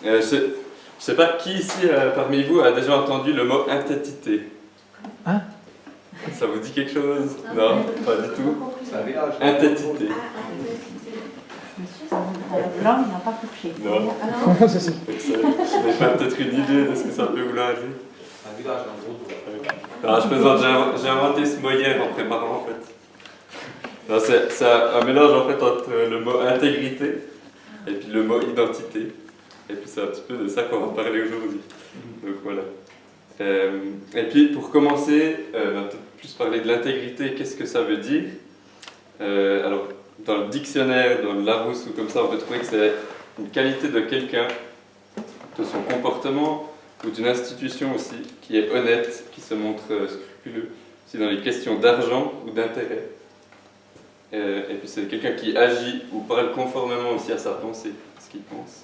Je sais pas qui ici parmi vous a déjà entendu le mot intentité. Hein? Ça vous dit quelque chose? Non, pas du tout. C'est un village. Intentité. Blanc, il n'a pas touché. Non. C'est ça. Je n'ai pas peut-être une idée de ce que ça peut vouloir dire. Un village dans le groupe. Alors, je plaisante, j'ai inventé ce mot hier en préparant en fait. Non, c'est un mélange en fait entre le mot intégrité et puis le mot identité. Et puis c'est un petit peu de ça qu'on va parler aujourd'hui. Donc voilà. Et puis pour commencer, on va peut-être plus parler de l'intégrité, qu'est-ce que ça veut dire. Alors dans le dictionnaire, dans le Larousse ou comme ça, on peut trouver que c'est une qualité de quelqu'un, de son comportement ou d'une institution aussi, qui est honnête, qui se montre scrupuleux, aussi dans les questions d'argent ou d'intérêt. Et puis c'est quelqu'un qui agit ou parle conformément aussi à sa pensée, à ce qu'il pense.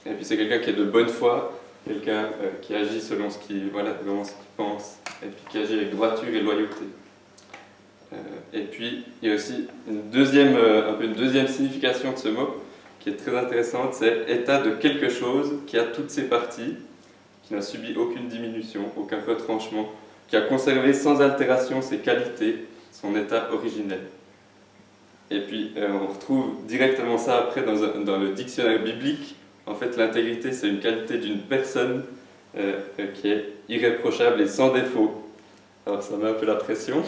Et puis c'est quelqu'un qui est de bonne foi, quelqu'un qui agit selon ce qu'il pense, et puis qui agit avec droiture et loyauté. Et puis il y a aussi un peu une deuxième signification de ce mot qui est très intéressante, c'est état de quelque chose qui a toutes ses parties, qui n'a subi aucune diminution, aucun retranchement, qui a conservé sans altération ses qualités, son état originel. Et puis on retrouve directement ça après dans le dictionnaire biblique. En fait, l'intégrité, c'est une qualité d'une personne qui est irréprochable et sans défaut. Alors ça met un peu la pression,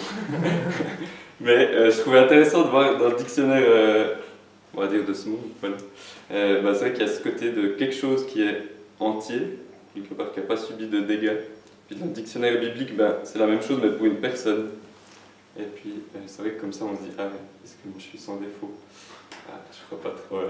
mais je trouvais intéressant de voir dans le dictionnaire, on va dire de ce monde, voilà. C'est vrai qu'il y a ce côté de quelque chose qui est entier, quelque part qui n'a pas subi de dégâts. Puis dans le dictionnaire biblique, c'est la même chose, mais pour une personne. Et puis, c'est vrai que comme ça, on se dit, ah, est-ce que moi je suis sans défaut? Ah, je crois pas trop, là.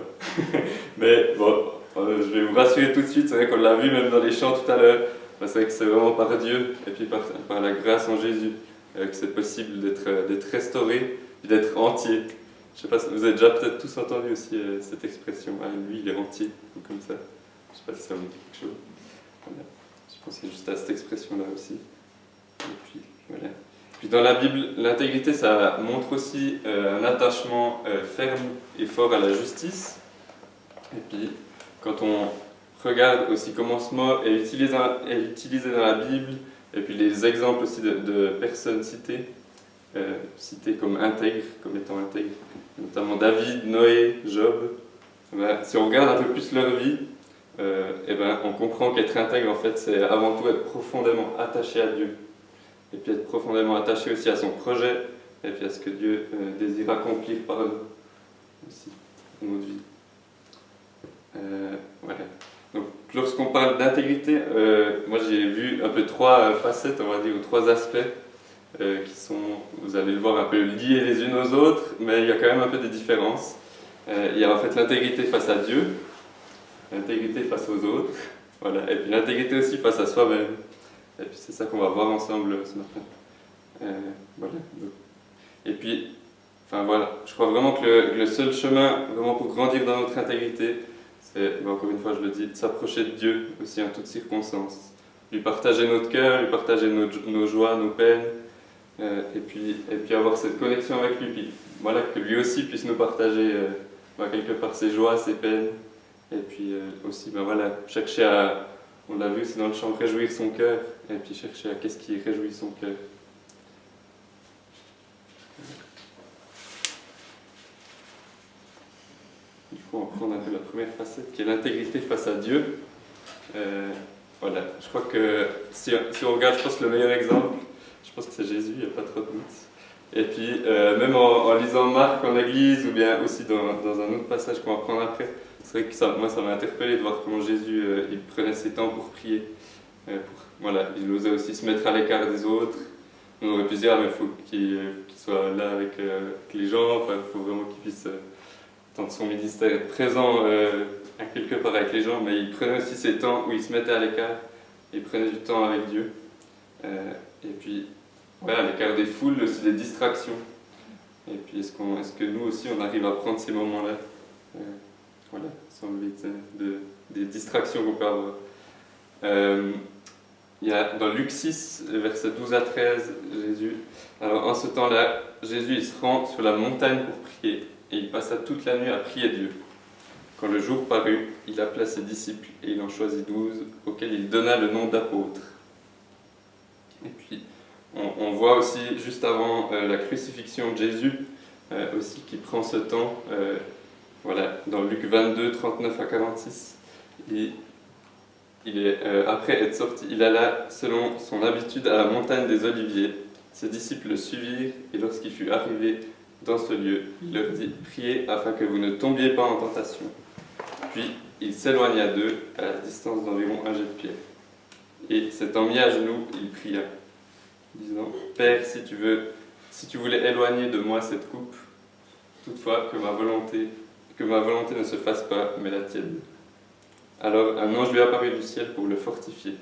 Mais bon, je vais vous rassurer tout de suite, c'est vrai qu'on l'a vu même dans les chants tout à l'heure. C'est vrai que c'est vraiment par Dieu, et puis par la grâce en Jésus, que c'est possible d'être restauré, et d'être entier. Je sais pas, vous avez déjà peut-être tous entendu aussi cette expression, ah, lui il est entier, ou comme ça. Je sais pas si ça vous dit quelque chose. Voilà. Je pensais juste à cette expression-là aussi. Et puis, voilà. Puis dans la Bible, l'intégrité, ça montre aussi un attachement ferme et fort à la justice. Et puis, quand on regarde aussi comment ce mot est utilisé dans la Bible, et puis les exemples aussi de personnes citées comme intègres, comme étant intègres, notamment David, Noé, Job. Si on regarde un peu plus leur vie, on comprend qu'être intègre, en fait, c'est avant tout être profondément attaché à Dieu. Et puis être profondément attaché aussi à son projet, et puis à ce que Dieu désire accomplir par nous aussi, dans notre vie. Voilà. Donc lorsqu'on parle d'intégrité, moi j'ai vu un peu trois facettes, on va dire, ou trois aspects qui sont, vous allez le voir, un peu liés les unes aux autres, mais il y a quand même un peu des différences. Il y a en fait l'intégrité face à Dieu, l'intégrité face aux autres, voilà, et puis l'intégrité aussi face à soi-même. Et puis c'est ça qu'on va voir ensemble ce matin. Voilà. Et puis, voilà, je crois vraiment que le seul chemin vraiment pour grandir dans notre intégrité, c'est, encore une fois je le dis, de s'approcher de Dieu aussi en toutes circonstances. Lui partager notre cœur, lui partager nos joies, nos peines, et puis avoir cette connexion avec lui. Puis voilà, que lui aussi puisse nous partager quelque part ses joies, ses peines. Et puis aussi, voilà, chercher à, on l'a vu aussi dans le chant, réjouir son cœur, et puis chercher à qu'est-ce qui réjouit son cœur. Du coup, on va prendre un peu la première facette, qui est l'intégrité face à Dieu. Voilà, je crois que si on regarde, je pense que le meilleur exemple, je pense que c'est Jésus, il n'y a pas trop de doute. Et puis, même en lisant Marc en église, ou bien aussi dans un autre passage qu'on va prendre après, c'est vrai que moi ça m'a interpellé de voir comment Jésus il prenait ses temps pour prier. Il osait aussi se mettre à l'écart des autres. On aurait pu se dire, mais il faut qu'il soit là avec les gens, il faut vraiment qu'il puisse, dans son ministère, être présent à quelque part avec les gens, mais il prenait aussi ses temps où il se mettait à l'écart, il prenait du temps avec Dieu. Et puis, à l'écart des foules, aussi des distractions. Et puis, est-ce que nous aussi, on arrive à prendre ces moments-là sans enlever des distractions qu'on peut avoir. Il y a dans Luc 6, versets 12 à 13, Jésus. Alors en ce temps-là, Jésus il se rend sur la montagne pour prier et il passa toute la nuit à prier Dieu. Quand le jour parut, il appela ses disciples et il en choisit 12, auxquels il donna le nom d'apôtres. Et puis, on voit aussi, juste avant la crucifixion de Jésus, aussi qui prend ce temps, voilà, dans Luc 22, 39 à 46. Après être sorti, il alla, selon son habitude, à la montagne des Oliviers. Ses disciples le suivirent, et lorsqu'il fut arrivé dans ce lieu, il leur dit « Priez afin que vous ne tombiez pas en tentation ». Puis il s'éloigna d'eux à la distance d'environ un jet de pierre. Et s'étant mis à genoux, il pria, disant « Père, si tu voulais éloigner de moi cette coupe, toutefois que ma volonté ne se fasse pas, mais la tienne. » Alors un ange lui apparut du ciel pour le fortifier.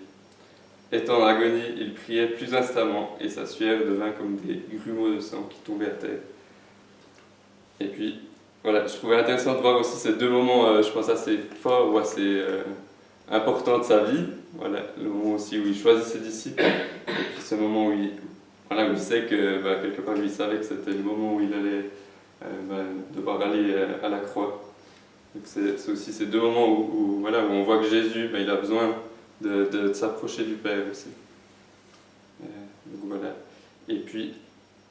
Étant en agonie, il priait plus instamment, et sa sueur devint comme des grumeaux de sang qui tombaient à terre. Et puis, voilà, je trouvais intéressant de voir aussi ces deux moments, je pense, assez forts ou assez importants de sa vie. Voilà, le moment aussi où il choisit ses disciples, et puis ce moment où il sait que, quelque part, lui, il savait que c'était le moment où il allait devoir aller à la croix. Donc c'est aussi ces deux moments où on voit que Jésus, il a besoin de s'approcher du Père aussi. Donc voilà. Et puis,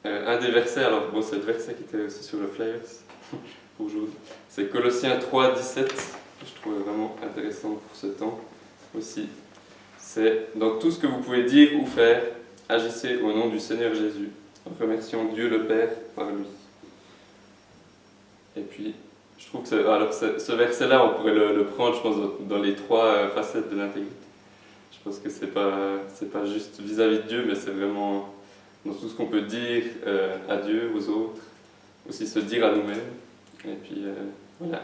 un des versets, alors bon, c'est le verset qui était aussi sur le flyers pour aujourd'hui, c'est Colossiens 3, 17, que je trouvais vraiment intéressant pour ce temps aussi. C'est « Dans tout ce que vous pouvez dire ou faire, agissez au nom du Seigneur Jésus, en remerciant Dieu le Père par lui. » Et puis, je trouve que ce verset-là, on pourrait le prendre, je pense, dans les trois facettes de l'intégrité. Je pense que c'est pas juste vis-à-vis de Dieu, mais c'est vraiment dans tout ce qu'on peut dire à Dieu, aux autres, aussi se dire à nous-mêmes, et puis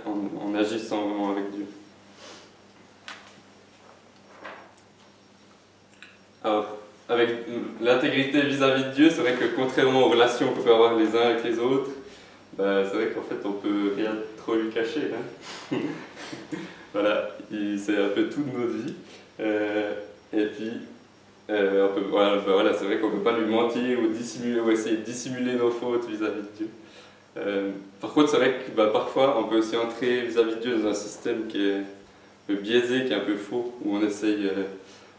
en agissant vraiment avec Dieu. Alors, avec l'intégrité vis-à-vis de Dieu, c'est vrai que contrairement aux relations qu'on peut avoir les uns avec les autres, c'est vrai qu'en fait on peut rien trop lui cacher. Hein. Voilà, c'est un peu tout de nos vies. Et puis, c'est vrai qu'on ne peut pas lui mentir ou dissimuler, ou essayer de dissimuler nos fautes vis-à-vis de Dieu. Par contre, c'est vrai que parfois on peut aussi entrer vis-à-vis de Dieu dans un système qui est un peu biaisé, qui est un peu faux, où on essaye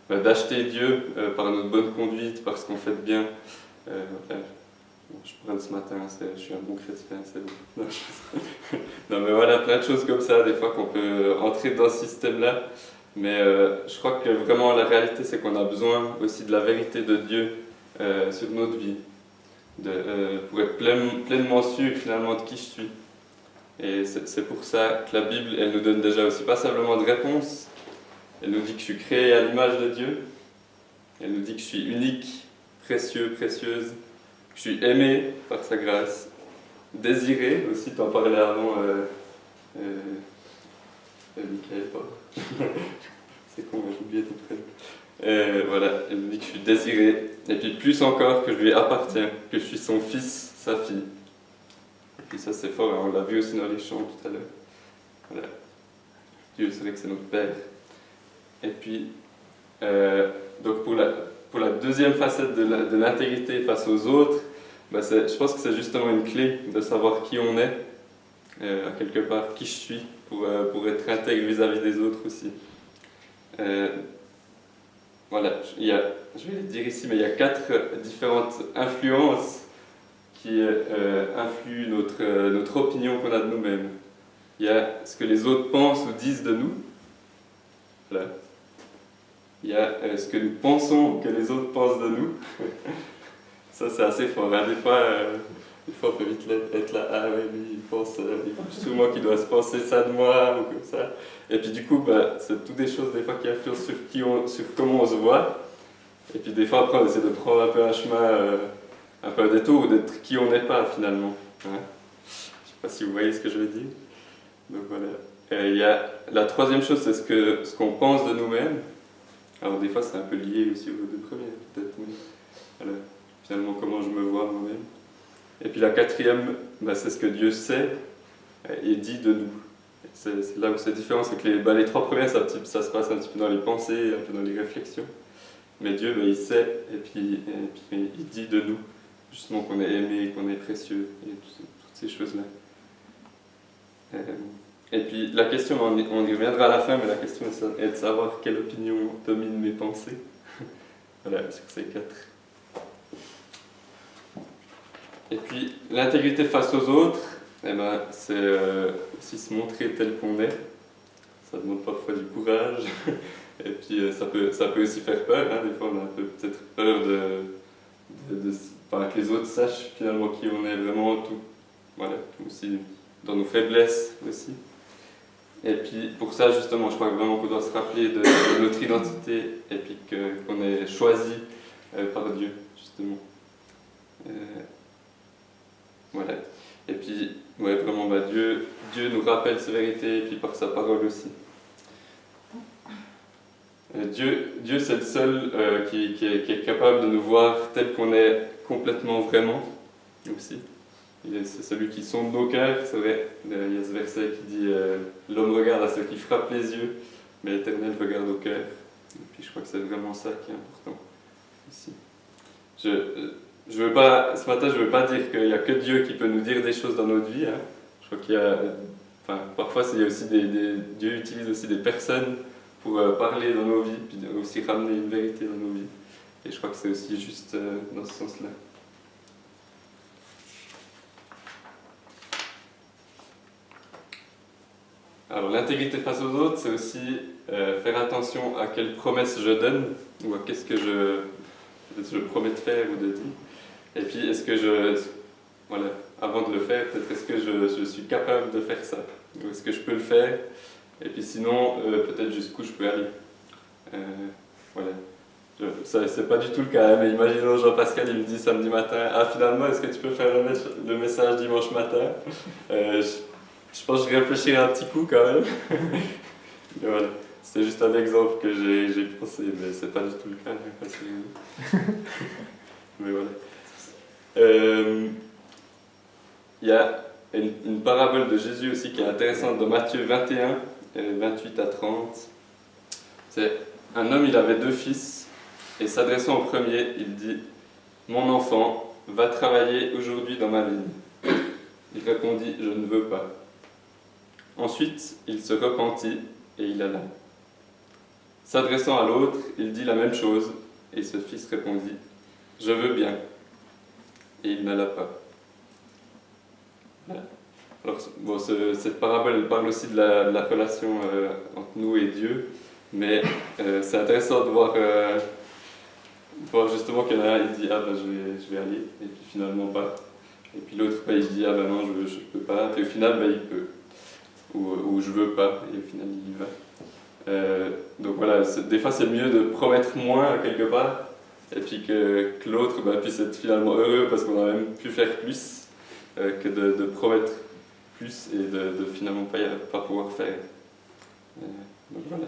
d'acheter Dieu par notre bonne conduite, par ce qu'on fait de bien. Je prends ce matin, je suis un bon chrétien, c'est bon. Non, mais voilà, plein de choses comme ça, des fois qu'on peut entrer dans ce système-là. Mais je crois que vraiment la réalité, c'est qu'on a besoin aussi de la vérité de Dieu sur notre vie, pour être pleinement sûr finalement de qui je suis. Et c'est pour ça que la Bible, elle nous donne déjà aussi pas simplement de réponses, elle nous dit que je suis créé à l'image de Dieu, elle nous dit que je suis unique, précieux, précieuse, que je suis aimé par sa grâce, désiré aussi, tu en parlais avant, Michael, c'est con, j'ai oublié ton prénom. Voilà, elle nous dit que je suis désiré, et puis plus encore que je lui appartiens, que je suis son fils, sa fille. Et puis ça c'est fort, hein, on l'a vu aussi dans les chants tout à l'heure. Voilà. Dieu, c'est vrai que c'est notre Père. Et puis, donc pour la deuxième facette de l'intégrité face aux autres, je pense que c'est justement une clé de savoir qui on est, à quelque part, qui je suis, pour être intègre vis-à-vis des autres aussi. Voilà, je vais les dire ici, mais il y a 4 différentes influences qui influent notre opinion qu'on a de nous-mêmes. Il y a ce que les autres pensent ou disent de nous. Voilà. Il y a ce que nous pensons que les autres pensent de nous. Ça, c'est assez fort. Hein. Des fois, on peut vite être là, ah ouais, lui, il pense sûrement qu'il doit se penser ça de moi, ou comme ça. Et puis du coup, c'est toutes des choses des fois qui influencent sur comment on se voit. Et puis des fois, après, on essaie de prendre un peu un chemin, un peu un détour, ou d'être qui on n'est pas finalement. Hein. Je ne sais pas si vous voyez ce que je veux dire. Donc voilà. Il y a la troisième chose, c'est ce qu'on pense de nous-mêmes. Alors des fois, c'est un peu lié aussi aux deux premières, peut-être. Mais voilà. Finalement, comment je me vois moi-même. Et puis la quatrième, c'est ce que Dieu sait et dit de nous. C'est là où c'est différent, c'est que les 3 premières, ça se passe un petit peu dans les pensées, un peu dans les réflexions. Mais Dieu, il sait et puis il dit de nous, justement qu'on est aimé, qu'on est précieux, et toutes ces choses-là. Et puis la question, on y reviendra à la fin, mais la question est de savoir quelle opinion domine mes pensées. Voilà, sur ces 4. Et puis l'intégrité face aux autres, eh ben, c'est aussi se montrer tel qu'on est. Ça demande parfois du courage. Et puis ça peut aussi faire peur. Hein. Des fois, on a peut-être peur enfin, que les autres sachent finalement qui on est vraiment, tout, voilà, aussi dans nos faiblesses aussi. Et puis pour ça, justement, je crois vraiment qu'on doit se rappeler de notre identité et puis qu'on est choisi par Dieu, justement. Voilà. Et puis, ouais, vraiment, Dieu nous rappelle ses vérités et puis par sa parole aussi. Dieu c'est le seul qui est capable de nous voir tel qu'on est complètement vraiment aussi. C'est celui qui sonde nos cœurs, c'est vrai. Il y a ce verset qui dit l'homme regarde à ce qui frappe les yeux, mais l'Éternel regarde au cœur. Et puis je crois que c'est vraiment ça qui est important ici. Ce matin, je ne veux pas dire qu'il n'y a que Dieu qui peut nous dire des choses dans notre vie. Hein. Je crois qu'il y a, parfois il y a aussi Dieu utilise aussi des personnes pour parler dans nos vies, puis aussi ramener une vérité dans nos vies. Et je crois que c'est aussi juste dans ce sens-là. Alors l'intégrité face aux autres, c'est aussi faire attention à quelles promesses je donne, ou à qu'est-ce que je promets de faire ou de dire. Et puis est-ce que voilà, avant de le faire, peut-être est-ce que je suis capable de faire ça, ou est-ce que je peux le faire, et puis sinon, peut-être jusqu'où je peux aller. Voilà. C'est pas du tout le cas, hein, mais imaginons Jean-Pascal, il me dit samedi matin, ah finalement, est-ce que tu peux faire le message dimanche matin? Je pense que je réfléchirai un petit coup quand même. Mais voilà. C'était juste un exemple que j'ai pensé, mais c'est pas du tout le cas. Mais voilà. Il y a une parabole de Jésus aussi qui est intéressante dans Matthieu 21, 28 à 30. C'est un homme, il avait 2 fils, et s'adressant au premier, il dit « Mon enfant, va travailler aujourd'hui dans ma vigne. » Il répondit « Je ne veux pas. » Ensuite, il se repentit et il alla. S'adressant à l'autre, il dit la même chose, et ce fils répondit « Je veux bien. » Et il n'alla pas. Voilà. Alors, bon, cette parabole, elle parle aussi de la relation entre nous et Dieu, mais c'est intéressant de voir justement qu'il y en a un, il dit « Ah ben je vais aller », et puis finalement pas. Et puis l'autre, il dit « Ah ben non, je ne peux pas », et au final, il peut. Ou je veux pas, et au final il y va. Donc voilà, des fois c'est mieux de promettre moins quelque part, et puis que l'autre puisse être finalement heureux parce qu'on a même pu faire plus, que de promettre plus et de finalement pas pouvoir faire. Donc voilà.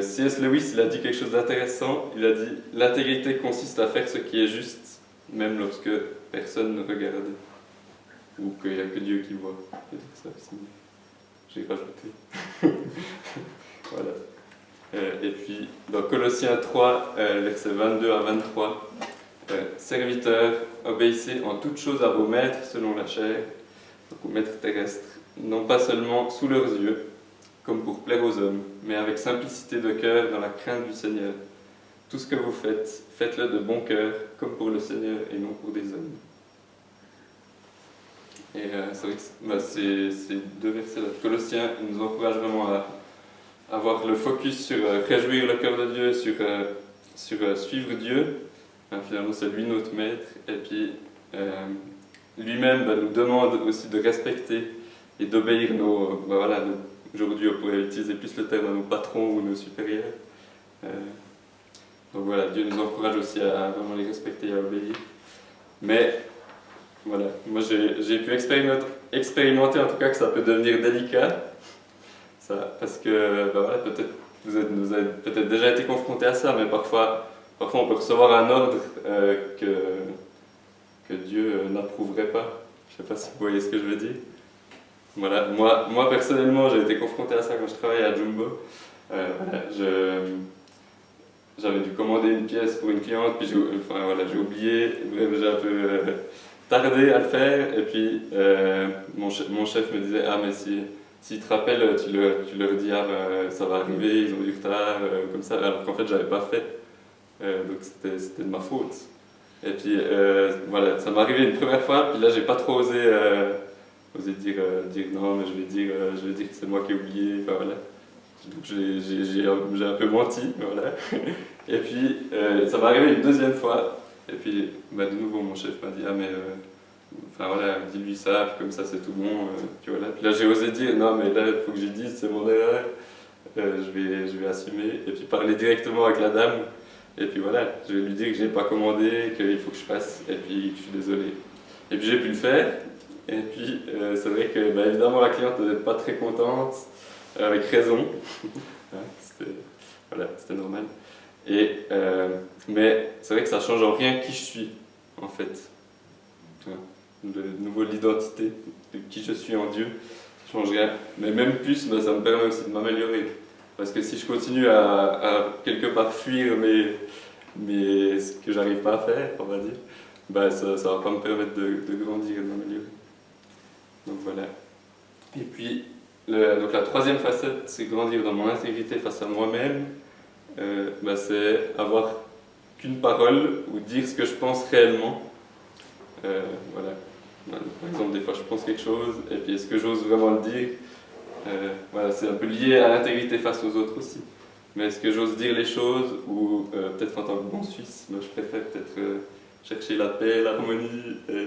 C.S. Lewis, il a dit quelque chose d'intéressant, il a dit « L'intégrité consiste à faire ce qui est juste, même lorsque personne ne regarde. » Ou qu'il n'y a que Dieu qui voit. Ça aussi, j'ai rajouté. Voilà. Et puis, dans Colossiens 3, versets 22 à 23, Serviteurs, obéissez en toutes choses à vos maîtres selon la chair, donc aux maîtres terrestres, non pas seulement sous leurs yeux, comme pour plaire aux hommes, mais avec simplicité de cœur dans la crainte du Seigneur. Tout ce que vous faites, faites-le de bon cœur, comme pour le Seigneur et non pour des hommes. Et c'est vrai que ces 2 versets-là de Colossiens nous encouragent vraiment à avoir le focus sur réjouir le cœur de Dieu, sur suivre Dieu. Finalement, c'est lui notre maître. Et puis, lui-même nous demande aussi de respecter et d'obéir aujourd'hui, on pourrait utiliser plus le terme nos patrons ou nos supérieurs. Donc voilà, Dieu nous encourage aussi à vraiment les respecter et à obéir. Mais voilà, moi j'ai pu expérimenter en tout cas que ça peut devenir délicat, parce que voilà, peut-être vous avez peut-être déjà été confronté à ça, mais parfois on peut recevoir un ordre que Dieu n'approuverait pas. Je ne sais pas si vous voyez ce que je veux dire. Voilà, moi personnellement j'ai été confronté à ça quand je travaillais à Jumbo. J'avais dû commander une pièce pour une cliente, puis j'ai oublié, bref, tardé à le faire, et puis mon chef me disait, ah mais s'ils te rappellent, tu leur dis, ah ben ça va arriver, ils ont du retard, comme ça, alors qu'en fait j'avais pas fait, donc c'était de ma faute. Et puis voilà, ça m'est arrivé une première fois, puis là j'ai pas trop osé dire non, mais je vais dire que c'est moi qui ai oublié, enfin voilà. Donc j'ai un peu menti, voilà. Et puis ça m'est arrivé une deuxième fois, et puis bah, de nouveau mon chef m'a dit, ah mais enfin voilà, dis-lui ça, puis comme ça c'est tout bon, puis voilà. Puis là j'ai osé dire, non mais là il faut que j'y dise, c'est mon erreur, je vais assumer, et puis parler directement avec la dame. Et puis voilà, je vais lui dire que je n'ai pas commandé, qu'il faut que je fasse, et puis que je suis désolé. Et puis j'ai pu le faire, et puis c'est vrai que bah, évidemment la cliente n'était pas très contente, avec raison. C'était normal. Mais c'est vrai que ça change en rien qui je suis, en fait. De nouveau l'identité, de qui je suis en Dieu, ça change rien. Mais même plus, bah, ça me permet aussi de m'améliorer. Parce que si je continue à quelque part fuir mais ce que j'arrive pas à faire, on va dire, bah ça va pas me permettre de grandir et de m'améliorer. Donc voilà. Et puis, donc la troisième facette, c'est grandir dans mon intégrité face à moi-même. Bah c'est avoir qu'une parole ou dire ce que je pense réellement. Voilà. Par exemple, des fois je pense quelque chose, et puis est-ce que j'ose vraiment le dire? Voilà, c'est un peu lié à l'intégrité face aux autres aussi. Mais est-ce que j'ose dire les choses, ou peut-être en tant que bon Suisse, moi je préfère peut-être chercher la paix, l'harmonie, et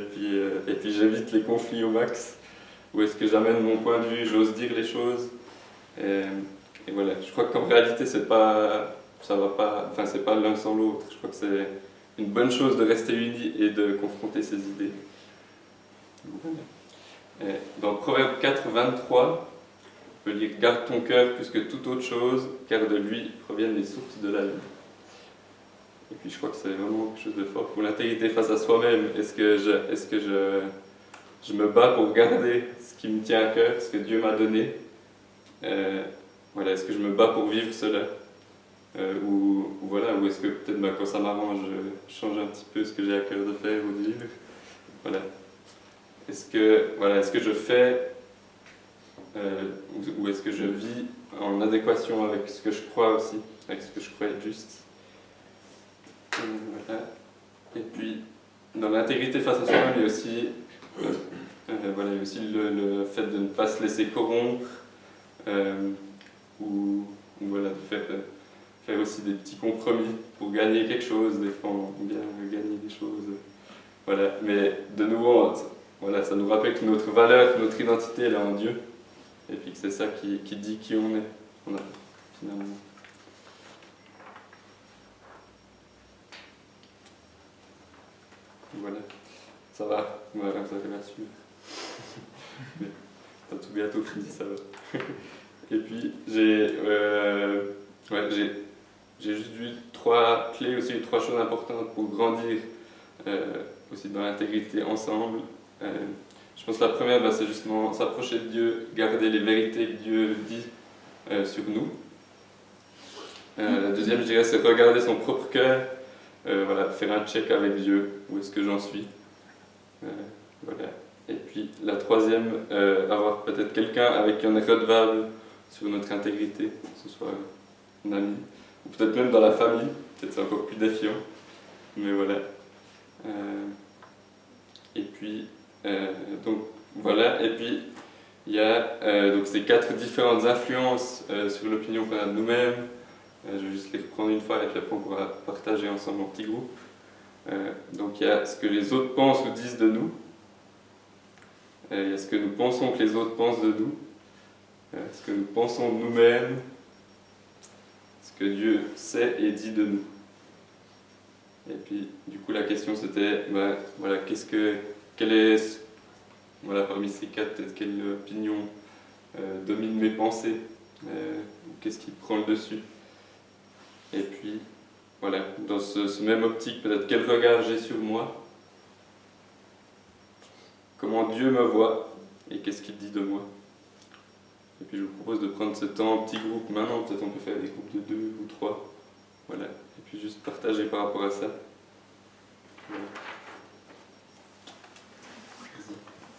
puis j'évite les conflits au max. Ou est-ce que j'amène mon point de vue, j'ose dire les choses, et voilà, je crois qu'en réalité c'est pas l'un sans l'autre. Je crois que c'est une bonne chose de rester unis et de confronter ses idées. Voilà. Dans Proverbe 4, 23, on peut lire « Garde ton cœur plus que toute autre chose, car de lui proviennent les sources de la vie. » Et puis je crois que c'est vraiment quelque chose de fort. Pour l'intégrité face à soi-même, est-ce que je me bats pour garder ce qui me tient à cœur, ce que Dieu m'a donné? Voilà, est-ce que je me bats pour vivre cela? Ou est-ce que peut-être quand ça m'arrange, je change un petit peu ce que j'ai à cœur de faire ou de vivre? Voilà. Est-ce que je fais ou est-ce que je vis en adéquation avec ce que je crois aussi, avec ce que je crois être juste? Voilà. Et puis, dans l'intégrité face à soi-même, il y a aussi, il y a aussi le fait de ne pas se laisser corrompre, ou voilà, de faire aussi des petits compromis pour gagner quelque chose. Des fois, on bien gagner des choses. Voilà. Mais de nouveau, voilà, ça nous rappelle que notre valeur, notre identité, elle est en Dieu. Et puis que c'est ça qui dit qui on est, finalement. Voilà, ça va, voilà, vous arrivez à suivre. Mais t'as tout bientôt fini, ça va. Et puis, j'ai juste vu 3 clés aussi, 3 choses importantes pour grandir aussi dans l'intégrité ensemble. Je pense que la première, c'est justement s'approcher de Dieu, garder les vérités que Dieu dit sur nous. La deuxième, je dirais, c'est regarder son propre cœur, voilà, faire un check avec Dieu, où est-ce que j'en suis. Voilà. Et puis la troisième, avoir peut-être quelqu'un avec qui on est redevable sur notre intégrité, que ce soit un ami, ou peut-être même dans la famille, peut-être c'est encore plus défiant, mais voilà. Et puis, donc voilà, et puis il y a donc ces 4 différentes influences sur l'opinion qu'on a de nous-mêmes. Je vais juste les reprendre une fois et puis après on pourra partager ensemble en petit groupe. Donc il y a ce que les autres pensent ou disent de nous. Il y a ce que nous pensons que les autres pensent de nous. Ce que nous pensons de nous-mêmes. Ce que Dieu sait et dit de nous. Et puis du coup la question c'était, voilà, parmi ces 4, peut-être quelle opinion domine mes pensées, qu'est-ce qui prend le dessus. Et puis, voilà, dans ce même optique, peut-être quel regard j'ai sur moi, comment Dieu me voit, et qu'est-ce qu'il dit de moi. Et puis je vous propose de prendre ce temps en petit groupe maintenant, peut-être on peut faire des groupes de 2 ou 3, voilà, et puis juste partager par rapport à ça. Voilà.